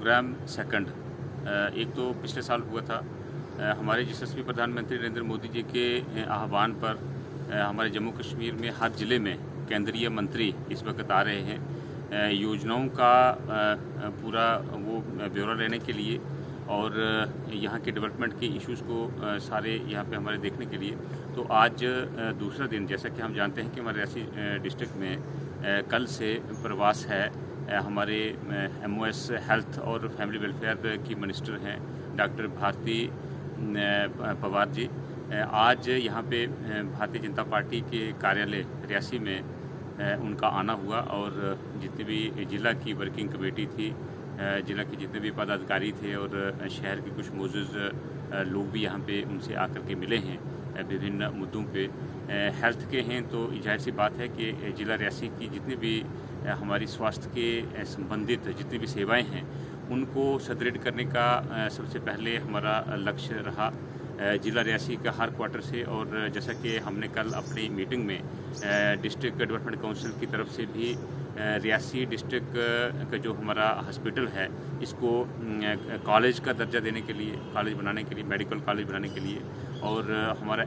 Programme second एक तो पिछले साल हुआ था। हमारे यशस्वी प्रधानमंत्री नरेंद्र मोदी जी के आह्वान पर हमारे जम्मू कश्मीर में हर ज़िले में केंद्रीय मंत्री इस वक्त आ रहे हैं योजनाओं का पूरा वो ब्यौरा लेने के लिए और यहाँ के डेवलपमेंट के इश्यूज़ को सारे यहाँ पे हमारे देखने के लिए। तो आज दूसरा दिन, जैसा कि हम जानते हैं कि हमारे रियासी डिस्ट्रिक्ट में कल से प्रवास है हमारे MOS हेल्थ और फैमिली वेलफेयर की मिनिस्टर हैं डॉक्टर भारती पवार जी। आज यहाँ पे भारतीय जनता पार्टी के कार्यालय रियासी में उनका आना हुआ और जितनी भी ज़िला की वर्किंग कमेटी थी, ज़िला के जितने भी पदाधिकारी थे और शहर के कुछ मोजूज़ लोग भी यहाँ पे उनसे आकर के मिले हैं विभिन्न मुद्दों पे। हेल्थ के हैं तो जाहिर सी बात है कि ज़िला रियासी की जितनी भी हमारी स्वास्थ्य के संबंधित जितनी भी सेवाएं हैं उनको सुदृढ़ करने का सबसे पहले हमारा लक्ष्य रहा ज़िला रियासी का हर क्वार्टर से। और जैसा कि हमने कल अपनी मीटिंग में डिस्ट्रिक्ट डेवलपमेंट काउंसिल की तरफ से भी रियासी डिस्ट्रिक्ट का जो हमारा हॉस्पिटल है इसको कॉलेज का दर्जा देने के लिए, कॉलेज बनाने के लिए, मेडिकल कॉलेज बनाने के लिए और हमारा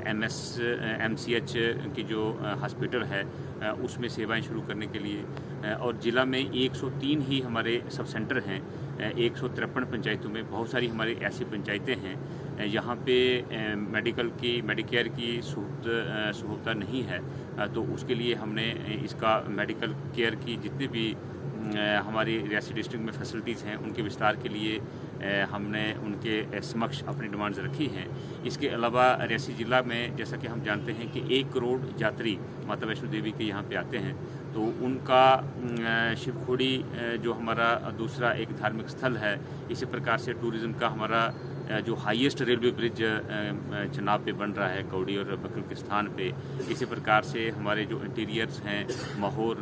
MCH की जो हॉस्पिटल है उसमें सेवाएं शुरू करने के लिए। और ज़िला में 103 ही हमारे सब सेंटर हैं 153 पंचायतों में। बहुत सारी हमारी ऐसी पंचायतें हैं यहाँ पे मेडिकेयर की सहूलत नहीं है, तो उसके लिए हमने इसका मेडिकल केयर की जितने भी हमारी रियासी डिस्ट्रिक्ट में फैसिलिटीज़ हैं उनके विस्तार के लिए हमने उनके समक्ष अपनी डिमांड्स रखी हैं। इसके अलावा रियासी ज़िला में जैसा कि हम जानते हैं कि 1 करोड़ यात्री माता वैष्णो देवी के यहाँ पे आते हैं, तो उनका शिवखोड़ी जो हमारा दूसरा एक धार्मिक स्थल है, इसी प्रकार से टूरिज़्म का हमारा जो हाईएस्ट रेलवे ब्रिज चनाब पे बन रहा है कौड़ी और बकल के स्थान पे, इसी प्रकार से हमारे जो इंटीरियर्स हैं माहौर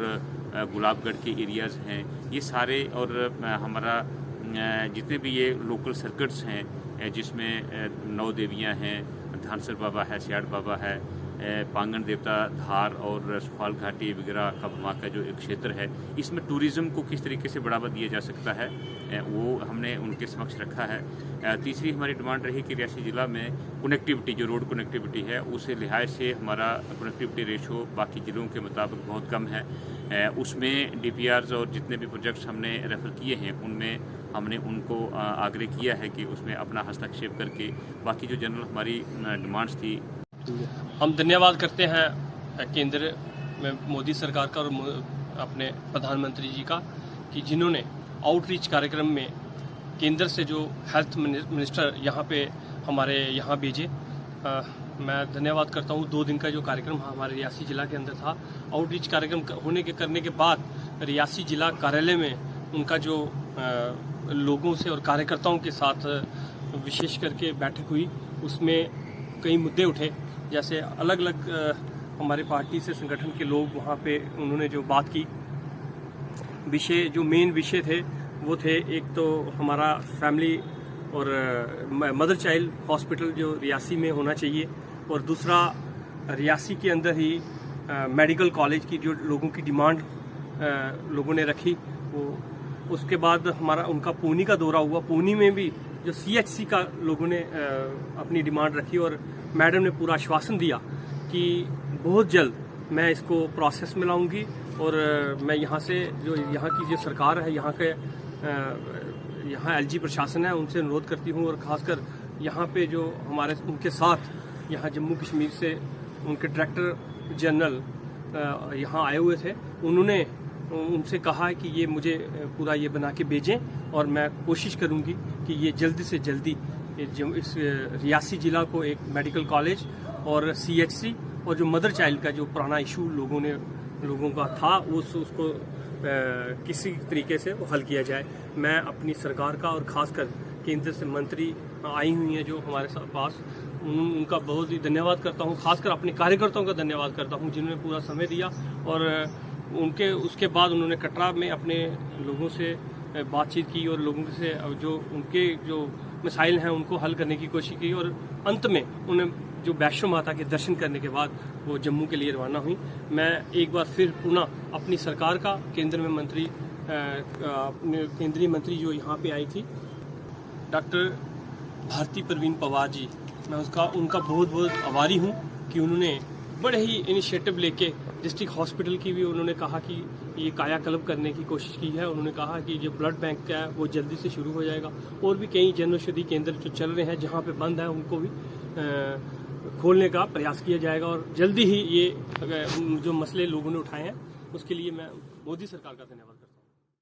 गुलाबगढ़ के एरियाज़ हैं ये सारे, और हमारा जितने भी ये लोकल सर्किट्स हैं जिसमें 9 देवियाँ हैं, धानसर बाबा है, सियाड़ बाबा है, पांगन देवता धार और सुखाल घाटी वगैरह का वहाँ का जो एक क्षेत्र है, इसमें टूरिज़्म को किस तरीके से बढ़ावा दिया जा सकता है वो हमने उनके समक्ष रखा है। तीसरी हमारी डिमांड रही कि रियासी ज़िला में कनेक्टिविटी, जो रोड कनेक्टिविटी है उसे लिहाज से हमारा कनेक्टिविटी रेशो बाकी ज़िलों के मुताबिक बहुत कम है। उसमें DPRs और जितने भी प्रोजेक्ट्स हमने रेफ़र किए हैं उनमें हमने उनको आग्रह किया है कि उसमें अपना हस्तक्षेप करके बाकी जो जनरल हमारी डिमांड्स थी। हम धन्यवाद करते हैं केंद्र में मोदी सरकार का और अपने प्रधानमंत्री जी का कि जिन्होंने आउटरीच कार्यक्रम में केंद्र से जो हेल्थ मिनिस्टर यहाँ पे हमारे यहाँ भेजे। मैं धन्यवाद करता हूँ। 2 दिन का जो कार्यक्रम हमारे रियासी ज़िला के अंदर था, आउटरीच कार्यक्रम करने के बाद रियासी ज़िला कार्यालय में उनका जो लोगों से और कार्यकर्ताओं के साथ विशेष करके बैठक हुई, उसमें कई मुद्दे उठे। जैसे अलग अलग हमारे पार्टी से संगठन के लोग वहाँ पे उन्होंने जो बात की, विषय जो मेन विषय थे वो थे, एक तो हमारा फैमिली और मदर चाइल्ड हॉस्पिटल जो रियासी में होना चाहिए, और दूसरा रियासी के अंदर ही मेडिकल कॉलेज की जो लोगों की डिमांड लोगों ने रखी वो। उसके बाद हमारा उनका पूनी का दौरा हुआ, पूनी में भी जो CHC का लोगों ने अपनी डिमांड रखी और मैडम ने पूरा आश्वासन दिया कि बहुत जल्द मैं इसको प्रोसेस में लाऊंगी और मैं यहाँ से जो यहाँ की जो सरकार है, यहाँ LG प्रशासन है, उनसे अनुरोध करती हूँ और ख़ासकर यहाँ पे जो हमारे उनके साथ यहाँ जम्मू कश्मीर से उनके डायरेक्टर जनरल यहाँ आए हुए थे, उन्होंने उनसे कहा है कि ये मुझे पूरा ये बना के भेजें और मैं कोशिश करूँगी कि ये जल्दी से जल्दी इस रियासी ज़िला को एक मेडिकल कॉलेज और CHC और जो मदर चाइल्ड का जो पुराना इशू लोगों का था उसको किसी तरीके से वो हल किया जाए। मैं अपनी सरकार का और ख़ासकर केंद्र से मंत्री आई हुई हैं जो हमारे पास, उनका बहुत ही धन्यवाद करता हूँ। खासकर अपने कार्यकर्ताओं का धन्यवाद करता हूँ जिन्होंने पूरा समय दिया और उसके बाद उन्होंने कटरा में अपने लोगों से बातचीत की और लोगों से जो उनके जो मसाइल हैं उनको हल करने की कोशिश की और अंत में उन्हें जो वैष्णो माता के दर्शन करने के बाद वो जम्मू के लिए रवाना हुई। मैं एक बार फिर पुनः अपनी सरकार का, केंद्र में मंत्री अपने केंद्रीय मंत्री जो यहाँ पे आई थी, डॉक्टर भारती प्रवीण पवार जी, मैं उनका बहुत बहुत आभारी हूँ कि उन्होंने बड़े ही इनिशिएटिव लेके डिस्ट्रिक्ट हॉस्पिटल की भी उन्होंने कहा कि ये कायाकल्प करने की कोशिश की है। उन्होंने कहा कि जो ब्लड बैंक है वो जल्दी से शुरू हो जाएगा और भी कई जन औषधि केंद्र जो चल रहे हैं जहाँ पे बंद है उनको भी खोलने का प्रयास किया जाएगा और जल्दी ही ये जो मसले लोगों ने उठाए हैं उसके लिए मैं मोदी सरकार का धन्यवाद।